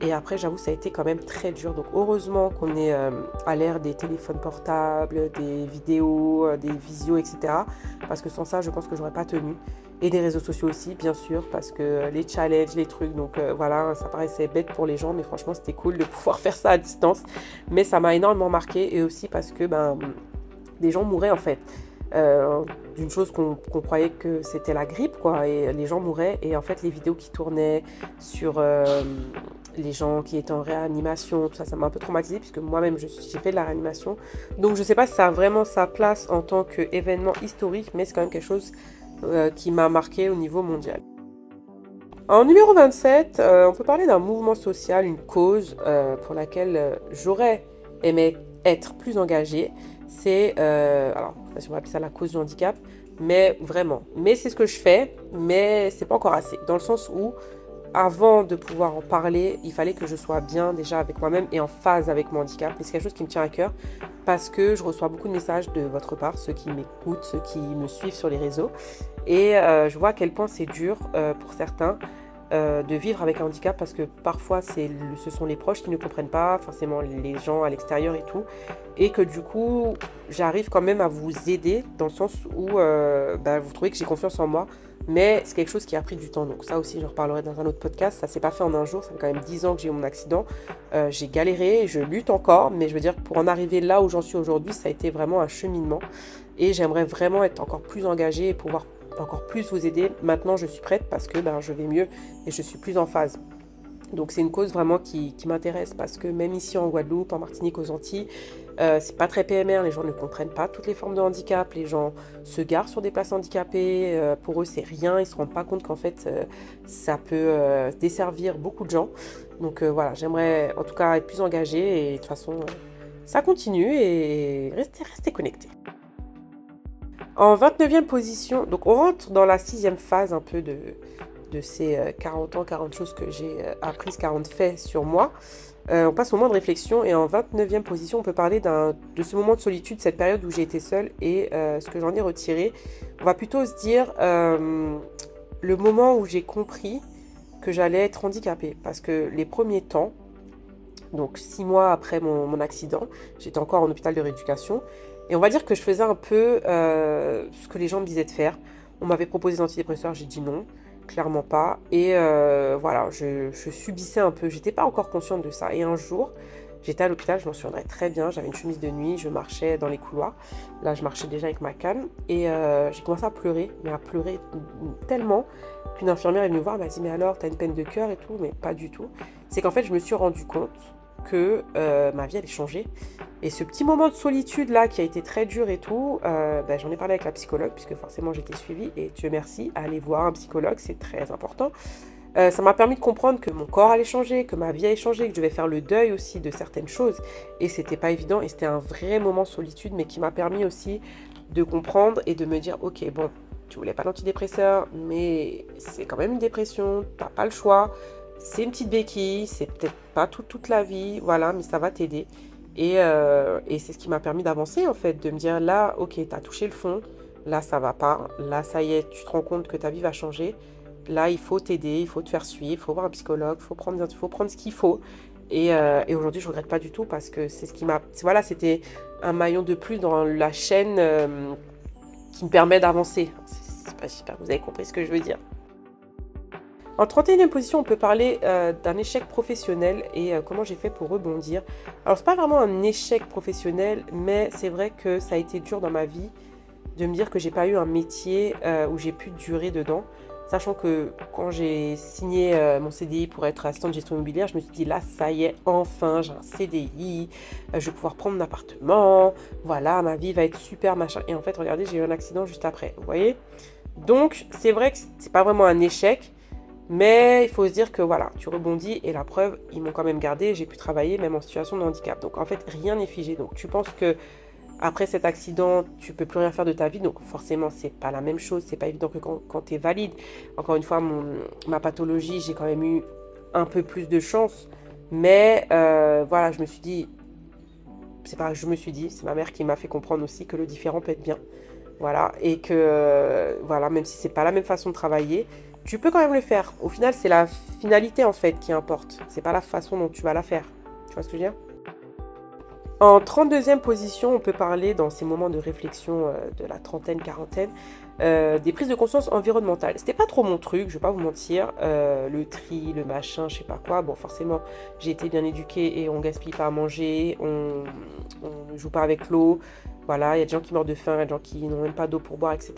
Et après, j'avoue, ça a été quand même très dur. Donc, heureusement qu'on est à l'ère des téléphones portables, des vidéos, des visios, etc. Parce que sans ça, je pense que j'aurais pas tenu. Et des réseaux sociaux aussi, bien sûr, parce que les challenges, les trucs, donc voilà, ça paraissait bête pour les gens, mais franchement, c'était cool de pouvoir faire ça à distance. Mais ça m'a énormément marqué, et aussi parce que des gens mouraient, en fait. D'une chose qu'on croyait que c'était la grippe, quoi, et les gens mouraient, et en fait, les vidéos qui tournaient sur les gens qui étaient en réanimation, tout ça, ça m'a un peu traumatisée, puisque moi-même, j'ai fait de la réanimation. Donc, je sais pas si ça a vraiment sa place en tant qu'événement historique, mais c'est quand même quelque chose qui m'a marqué au niveau mondial. En numéro 27, on peut parler d'un mouvement social, une cause pour laquelle j'aurais aimé être plus engagée. C'est, alors, je sais pas si on va appeler ça la cause du handicap, mais vraiment. Mais c'est ce que je fais, mais c'est pas encore assez. Dans le sens où, avant de pouvoir en parler, il fallait que je sois bien déjà avec moi-même et en phase avec mon handicap. Et c'est quelque chose qui me tient à cœur parce que je reçois beaucoup de messages de votre part, ceux qui m'écoutent, ceux qui me suivent sur les réseaux. Et je vois à quel point c'est dur pour certains de vivre avec un handicap parce que parfois ce sont les proches qui ne comprennent pas, forcément les gens à l'extérieur et tout. Et que du coup, j'arrive quand même à vous aider dans le sens où vous trouvez que j'ai confiance en moi. Mais c'est quelque chose qui a pris du temps. Donc ça aussi, j'en reparlerai dans un autre podcast. Ça s'est pas fait en un jour. Ça fait quand même 10 ans que j'ai eu mon accident. J'ai galéré, je lutte encore. Mais je veux dire, pour en arriver là où j'en suis aujourd'hui, ça a été vraiment un cheminement. Et j'aimerais vraiment être encore plus engagée et pouvoir encore plus vous aider. Maintenant, je suis prête parce que je vais mieux et je suis plus en phase. Donc c'est une cause vraiment qui m'intéresse parce que même ici en Guadeloupe, en Martinique, aux Antilles, c'est pas très PMR, les gens ne comprennent pas toutes les formes de handicap, les gens se garent sur des places handicapées, pour eux c'est rien, ils se rendent pas compte qu'en fait ça peut desservir beaucoup de gens. Donc voilà, j'aimerais en tout cas être plus engagée et de toute façon ça continue et restez connectés. En 29e position, donc on rentre dans la 6e phase un peu de ces 40 ans, 40 choses que j'ai apprises, 40 faits sur moi. On passe au moment de réflexion et en 29e position, on peut parler de ce moment de solitude, cette période où j'ai été seule et ce que j'en ai retiré. On va plutôt se dire le moment où j'ai compris que j'allais être handicapée parce que les premiers temps, donc 6 mois après mon accident, j'étais encore en hôpital de rééducation et on va dire que je faisais un peu ce que les gens me disaient de faire. On m'avait proposé des antidépresseurs, j'ai dit non. Clairement pas. Et voilà, je subissais un peu. J'étais pas encore consciente de ça. Et un jour, j'étais à l'hôpital, je m'en souviendrai très bien. J'avais une chemise de nuit, je marchais dans les couloirs. Là, je marchais déjà avec ma canne. Et j'ai commencé à pleurer, mais à pleurer tellement qu'une infirmière est venue me voir, elle m'a dit mais alors, t'as une peine de cœur et tout, mais pas du tout. C'est qu'en fait, je me suis rendu compte que ma vie allait changer. Et ce petit moment de solitude là qui a été très dur et tout, j'en ai parlé avec la psychologue puisque forcément j'étais suivie et Dieu merci, aller voir un psychologue, c'est très important. Ça m'a permis de comprendre que mon corps allait changer, que ma vie allait changer, que je devais faire le deuil aussi de certaines choses et c'était pas évident et c'était un vrai moment de solitude mais qui m'a permis aussi de comprendre et de me dire ok bon, tu voulais pas d'antidépresseur mais c'est quand même une dépression, t'as pas le choix. C'est une petite béquille, c'est peut-être pas toute la vie, voilà, mais ça va t'aider. Et c'est ce qui m'a permis d'avancer, en fait, de me dire, là, ok, t'as touché le fond, là, ça va pas, là, ça y est, tu te rends compte que ta vie va changer, là, il faut t'aider, il faut te faire suivre, il faut voir un psychologue, il faut prendre ce qu'il faut. Et aujourd'hui, je regrette pas du tout parce que c'est ce qui m'a... Voilà, c'était un maillon de plus dans la chaîne qui me permet d'avancer. C'est pas super, vous avez compris ce que je veux dire. En 31e position, on peut parler d'un échec professionnel et comment j'ai fait pour rebondir. Alors, c'est pas vraiment un échec professionnel, mais c'est vrai que ça a été dur dans ma vie de me dire que j'ai pas eu un métier où j'ai pu durer dedans. Sachant que quand j'ai signé mon CDI pour être assistante de gestion immobilière, je me suis dit là, ça y est, enfin, j'ai un CDI, je vais pouvoir prendre un appartement, voilà, ma vie va être super, machin. Et en fait, regardez, j'ai eu un accident juste après, vous voyez? Donc, c'est vrai que c'est pas vraiment un échec, mais il faut se dire que voilà, tu rebondis et la preuve, ils m'ont quand même gardé, j'ai pu travailler même en situation de handicap. Donc, en fait, rien n'est figé. Donc, tu penses que après cet accident, tu peux plus rien faire de ta vie, donc forcément, c'est pas la même chose. C'est pas évident que quand tu es valide. Encore une fois, ma pathologie, j'ai quand même eu un peu plus de chance. Mais voilà, je me suis dit, c'est pas, je me suis dit, c'est ma mère qui m'a fait comprendre aussi que le différent peut être bien. Voilà, et que voilà, même si c'est pas la même façon de travailler, tu peux quand même le faire. Au final, c'est la finalité en fait qui importe. C'est pas la façon dont tu vas la faire. Tu vois ce que je veux dire? En 32e position, on peut parler dans ces moments de réflexion de la trentaine, quarantaine, des prises de conscience environnementales. C'était pas trop mon truc, je vais pas vous mentir. Le tri, le machin, je sais pas quoi. Bon, forcément, j'ai été bien éduquée et on gaspille pas à manger, on ne joue pas avec l'eau. Voilà, il y a des gens qui meurent de faim, il y a des gens qui n'ont même pas d'eau pour boire, etc.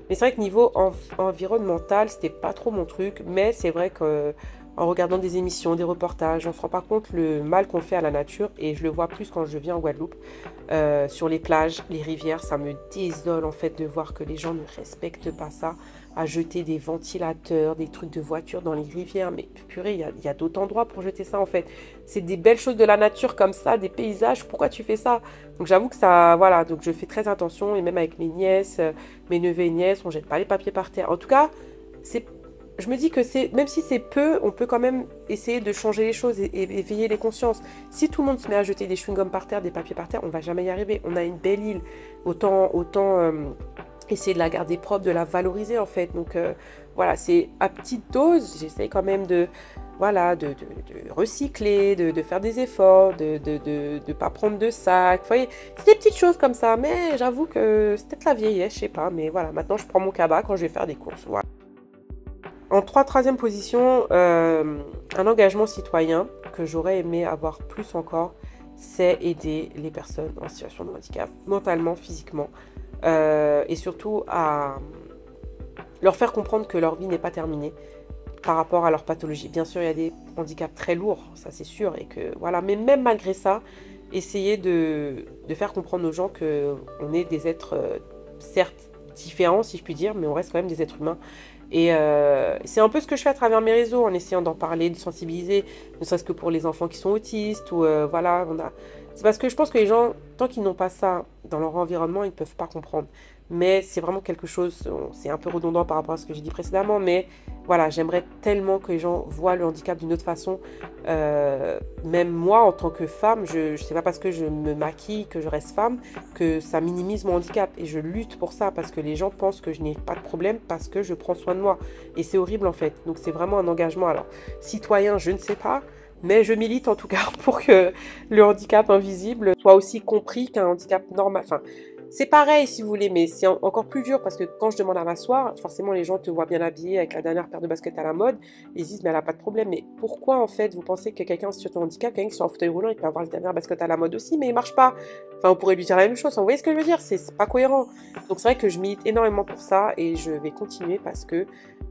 Mais c'est vrai que niveau environnemental, c'était pas trop mon truc. Mais c'est vrai que en regardant des émissions, des reportages, on se rend pas compte le mal qu'on fait à la nature et je le vois plus quand je viens en Guadeloupe, sur les plages, les rivières, ça me désole en fait de voir que les gens ne respectent pas ça, à jeter des ventilateurs, des trucs de voiture dans les rivières, mais purée, il y a d'autres endroits pour jeter ça en fait. C'est des belles choses de la nature comme ça, des paysages, pourquoi tu fais ça? Donc j'avoue que ça, voilà, donc je fais très attention et même avec mes nièces, mes neveux et nièces, on jette pas les papiers par terre. En tout cas, c'est je me dis que c'est, même si c'est peu, on peut quand même essayer de changer les choses et éveiller les consciences. Si tout le monde se met à jeter des chewing-gums par terre, des papiers par terre, on va jamais y arriver. On a une belle île. Autant essayer de la garder propre, de la valoriser en fait. Donc voilà, c'est à petite dose. J'essaye quand même voilà, de recycler, de faire des efforts, de pas prendre de sac. Vous voyez, c'est des petites choses comme ça. Mais j'avoue que c'est peut-être la vieillesse, je sais pas. Mais voilà, maintenant je prends mon cabas quand je vais faire des courses. Voilà. En troisième position, un engagement citoyen que j'aurais aimé avoir plus encore, c'est aider les personnes en situation de handicap, mentalement, physiquement, et surtout à leur faire comprendre que leur vie n'est pas terminée par rapport à leur pathologie. Bien sûr, il y a des handicaps très lourds, ça c'est sûr, et que voilà, mais même malgré ça, essayer de faire comprendre aux gens qu'on est des êtres, certes différents, si je puis dire, mais on reste quand même des êtres humains. Et c'est un peu ce que je fais à travers mes réseaux, en essayant d'en parler, de sensibiliser, ne serait-ce que pour les enfants qui sont autistes, ou voilà, c'est parce que je pense que les gens, tant qu'ils n'ont pas ça dans leur environnement, ils ne peuvent pas comprendre. Mais c'est vraiment quelque chose, c'est un peu redondant par rapport à ce que j'ai dit précédemment, mais voilà, j'aimerais tellement que les gens voient le handicap d'une autre façon. Même moi, en tant que femme, je sais pas parce que je me maquille, que je reste femme, que ça minimise mon handicap. Et je lutte pour ça, parce que les gens pensent que je n'ai pas de problème, parce que je prends soin de moi. Et c'est horrible en fait. Donc c'est vraiment un engagement. Alors, citoyen, je ne sais pas, mais je milite en tout cas pour que le handicap invisible soit aussi compris qu'un handicap normal. Enfin, c'est pareil si vous voulez, mais c'est encore plus dur parce que quand je demande à m'asseoir, forcément les gens te voient bien habillé avec la dernière paire de baskets à la mode. Ils se disent, mais elle n'a pas de problème. Mais pourquoi en fait vous pensez que quelqu'un en situation de handicap, quelqu'un qui est en fauteuil roulant, il peut avoir les dernières baskets à la mode aussi, mais il marche pas? Enfin, on pourrait lui dire la même chose. Enfin, vous voyez ce que je veux dire? C'est pas cohérent. Donc c'est vrai que je milite énormément pour ça et je vais continuer parce que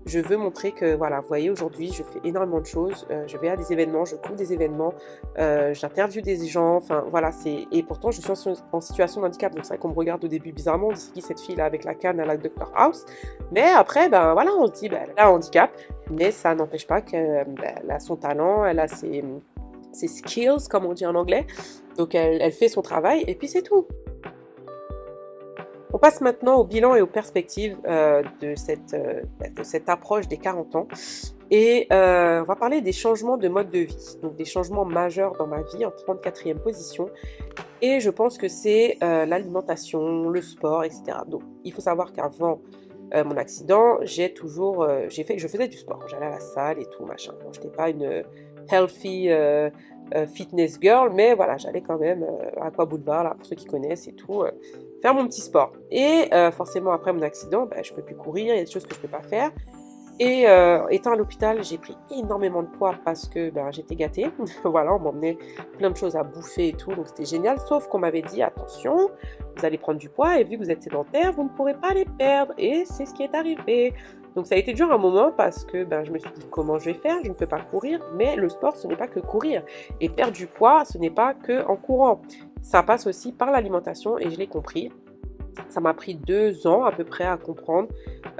je veux montrer que, voilà, vous voyez, aujourd'hui, je fais énormément de choses. Je vais à des événements, je couvre des événements, j'interviewe des gens. Enfin, voilà, et pourtant, je suis en situation de handicap. Donc, c'est vrai qu'on me regarde au début bizarrement. On dit, c'est qui cette fille-là avec la canne à la Dr House? Mais après, ben voilà, on se dit, ben, elle a un handicap. Mais ça n'empêche pas qu'elle a son talent, elle a ses skills, comme on dit en anglais. Donc, elle fait son travail et puis c'est tout. On passe maintenant au bilan et aux perspectives de cette approche des 40 ans. Et on va parler des changements de mode de vie, donc des changements majeurs dans ma vie en 34e position. Et je pense que c'est l'alimentation, le sport, etc. Donc il faut savoir qu'avant mon accident, je faisais du sport. J'allais à la salle et tout, machin. Bon, je n'étais pas une healthy fitness girl, mais voilà, j'allais quand même à Aqua Boulevard, là, pour ceux qui connaissent et tout, faire mon petit sport. Et forcément, après mon accident, je ne peux plus courir, il y a des choses que je ne peux pas faire. Et étant à l'hôpital, j'ai pris énormément de poids parce que ben, j'étais gâtée. Voilà, on m'emmenait plein de choses à bouffer et tout, donc c'était génial. Sauf qu'on m'avait dit, attention, vous allez prendre du poids et vu que vous êtes sédentaire, vous ne pourrez pas les perdre. Et c'est ce qui est arrivé. Donc ça a été dur un moment parce que ben, je me suis dit, comment je vais faire? Je ne peux pas courir, mais le sport, ce n'est pas que courir. Et perdre du poids, ce n'est pas que en courant. Ça passe aussi par l'alimentation et je l'ai compris. Ça m'a pris 2 ans à peu près à comprendre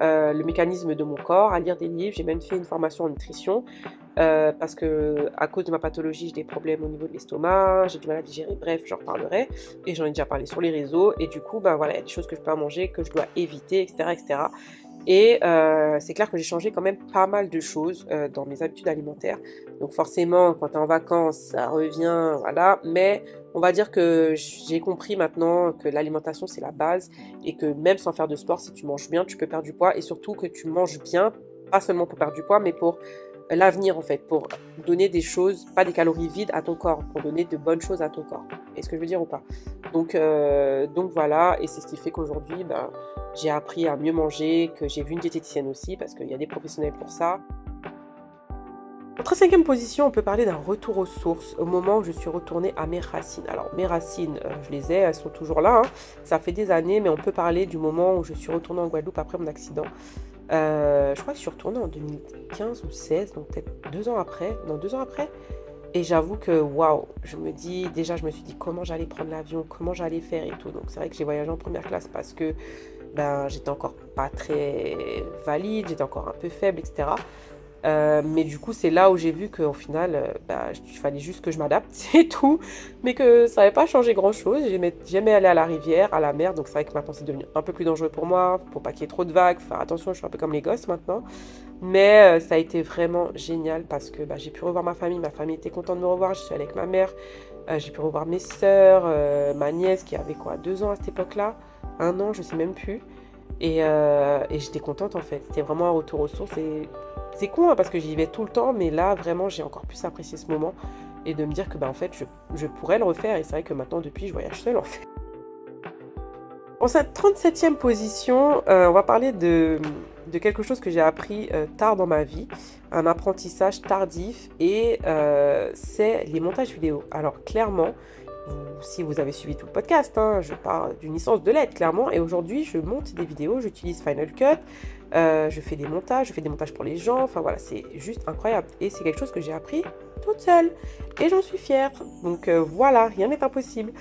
le mécanisme de mon corps, à lire des livres. J'ai même fait une formation en nutrition parce que à cause de ma pathologie, j'ai des problèmes au niveau de l'estomac, j'ai du mal à digérer. Bref, j'en reparlerai et j'en ai déjà parlé sur les réseaux. Et du coup, ben voilà, il y a des choses que je peux pas manger, que je dois éviter, etc., etc. Et c'est clair que j'ai changé quand même pas mal de choses dans mes habitudes alimentaires. Donc forcément, quand tu es en vacances, ça revient, voilà. Mais on va dire que j'ai compris maintenant que l'alimentation, c'est la base et que même sans faire de sport, si tu manges bien, tu peux perdre du poids et surtout que tu manges bien, pas seulement pour perdre du poids, mais pour l'avenir en fait, pour donner des choses, pas des calories vides à ton corps, pour donner de bonnes choses à ton corps. Est-ce que je veux dire ou pas? Donc voilà, et c'est ce qui fait qu'aujourd'hui, ben, j'ai appris à mieux manger, que j'ai vu une diététicienne aussi, parce qu'il y a des professionnels pour ça. En 35e position, on peut parler d'un retour aux sources, au moment où je suis retournée à mes racines. Alors, mes racines, je les ai, elles sont toujours là, hein. Ça fait des années, mais on peut parler du moment où je suis retournée en Guadeloupe après mon accident. Je crois que je suis retournée en 2015 ou 16, donc peut-être 2 ans après. Non, 2 ans après. Et j'avoue que, waouh, je me suis dit comment j'allais prendre l'avion, comment j'allais faire et tout. Donc, c'est vrai que j'ai voyagé en première classe parce que ben, j'étais encore pas très valide, j'étais encore un peu faible, etc. Mais du coup, c'est là où j'ai vu qu'au final, bah, il fallait juste que je m'adapte, c'est tout. Mais que ça n'avait pas changé grand-chose. J'aimais aller à la rivière, à la mer. Donc c'est vrai que maintenant, c'est devenu un peu plus dangereux pour moi. Pour pas qu'il y ait trop de vagues. Faire attention, je suis un peu comme les gosses maintenant. Mais ça a été vraiment génial parce que bah, j'ai pu revoir ma famille. Ma famille était contente de me revoir. Je suis allée avec ma mère. J'ai pu revoir mes sœurs, ma nièce qui avait quoi, 2 ans à cette époque-là. 1 an, je sais même plus. Et j'étais contente en fait. C'était vraiment un retour aux sources. Et c'est con hein, parce que j'y vais tout le temps, mais là vraiment j'ai encore plus apprécié ce moment et de me dire que bah, en fait je pourrais le refaire. Et c'est vrai que maintenant depuis je voyage seule en fait. En cette 37e position, on va parler de quelque chose que j'ai appris tard dans ma vie, un apprentissage tardif et c'est les montages vidéo. Alors clairement, si vous avez suivi tout le podcast, hein, je parle d'une licence de lettres clairement et aujourd'hui je monte des vidéos, j'utilise Final Cut, je fais des montages pour les gens, enfin voilà, c'est juste incroyable et c'est quelque chose que j'ai appris toute seule et j'en suis fière. Donc voilà, rien n'est impossible.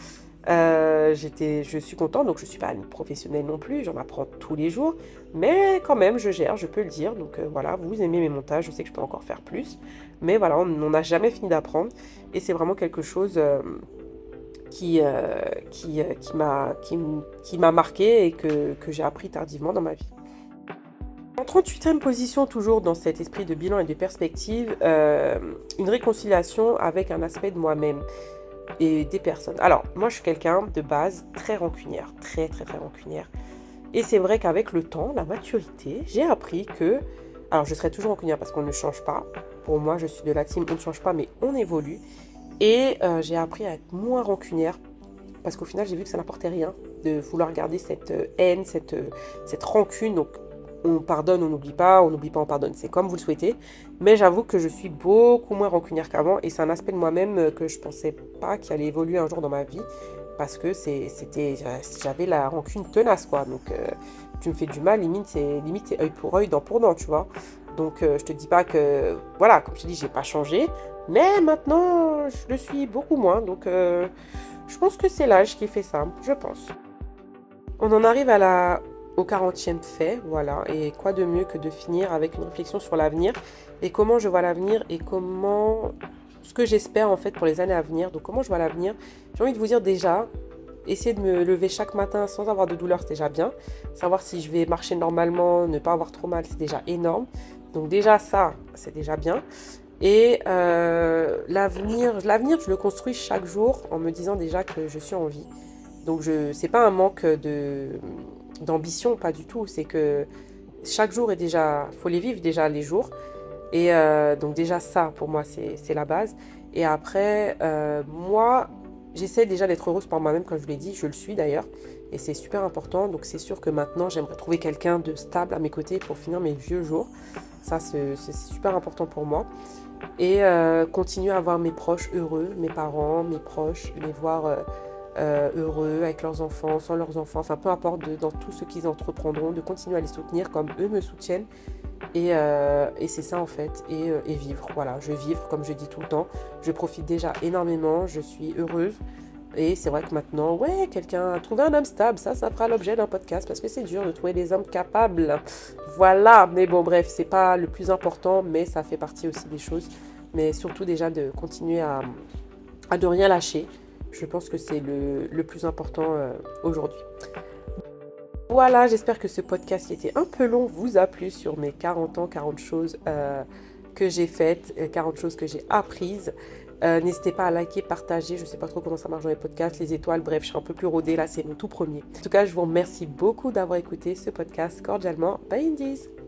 Je suis contente, donc je ne suis pas une professionnelle non plus, j'en apprends tous les jours, mais quand même je gère, je peux le dire, donc voilà, vous aimez mes montages, je sais que je peux encore faire plus, mais voilà, on n'a jamais fini d'apprendre, et c'est vraiment quelque chose qui m'a marqué et que j'ai appris tardivement dans ma vie. En 38e position, toujours dans cet esprit de bilan et de perspective, une réconciliation avec un aspect de moi-même et des personnes. Alors, moi, je suis quelqu'un de base très rancunière, très, très, très rancunière. Et c'est vrai qu'avec le temps, la maturité, j'ai appris que... Alors, je serai toujours rancunière parce qu'on ne change pas. Pour moi, je suis de la team, on ne change pas, mais on évolue. Et j'ai appris à être moins rancunière parce qu'au final, j'ai vu que ça n'apportait rien de vouloir garder cette haine, cette rancune. Donc, on pardonne, on n'oublie pas, on pardonne. C'est comme vous le souhaitez. Mais j'avoue que je suis beaucoup moins rancunière qu'avant. Et c'est un aspect de moi-même que je pensais pas qu'il allait évoluer un jour dans ma vie. Parce que j'avais la rancune tenace, quoi. Donc, tu me fais du mal, limite, c'est œil pour œil, dent pour dent, tu vois. Donc, je te dis pas que... Voilà, comme je te dis, j'ai pas changé. Mais maintenant, je le suis beaucoup moins. Donc, je pense que c'est l'âge qui fait ça. Je pense. On en arrive au 40e fait, voilà. Et quoi de mieux que de finir avec une réflexion sur l'avenir et comment je vois l'avenir et ce que j'espère en fait pour les années à venir. Donc comment je vois l'avenir. J'ai envie de vous dire déjà, essayer de me lever chaque matin sans avoir de douleur, c'est déjà bien. Savoir si je vais marcher normalement, ne pas avoir trop mal, c'est déjà énorme. Donc déjà ça, c'est déjà bien. Et l'avenir, je le construis chaque jour en me disant déjà que je suis en vie. Donc c'est pas un manque d'ambition, pas du tout. C'est que chaque jour est déjà, faut les vivre déjà les jours. Et donc déjà ça, pour moi, c'est la base. Et après, moi, j'essaie déjà d'être heureuse par moi-même, comme je vous l'ai dit, je le suis d'ailleurs. et c'est super important. Donc c'est sûr que maintenant j'aimerais trouver quelqu'un de stable à mes côtés pour finir mes vieux jours. Ça c'est super important pour moi. Et continuer à voir mes proches heureux, mes parents, mes proches, les voir heureux avec leurs enfants, sans leurs enfants, enfin peu importe dans tout ce qu'ils entreprendront, de continuer à les soutenir comme eux me soutiennent. Et c'est ça en fait, et vivre, voilà, je vivre comme je dis tout le temps, je profite déjà énormément, je suis heureuse, et c'est vrai que maintenant, ouais, quelqu'un a trouvé un homme stable, ça fera l'objet d'un podcast, parce que c'est dur de trouver des hommes capables, voilà, mais bon bref, c'est pas le plus important, mais ça fait partie aussi des choses, mais surtout déjà de continuer à ne rien lâcher, je pense que c'est le plus important aujourd'hui. Voilà, j'espère que ce podcast qui était un peu long vous a plu sur mes 40 ans, 40 choses que j'ai faites, 40 choses que j'ai apprises. N'hésitez pas à liker, partager, je ne sais pas trop comment ça marche dans les podcasts, les étoiles, bref, je suis un peu plus rodée là, c'est mon tout premier. En tout cas, je vous remercie beaucoup d'avoir écouté ce podcast cordialement. Bye Indies!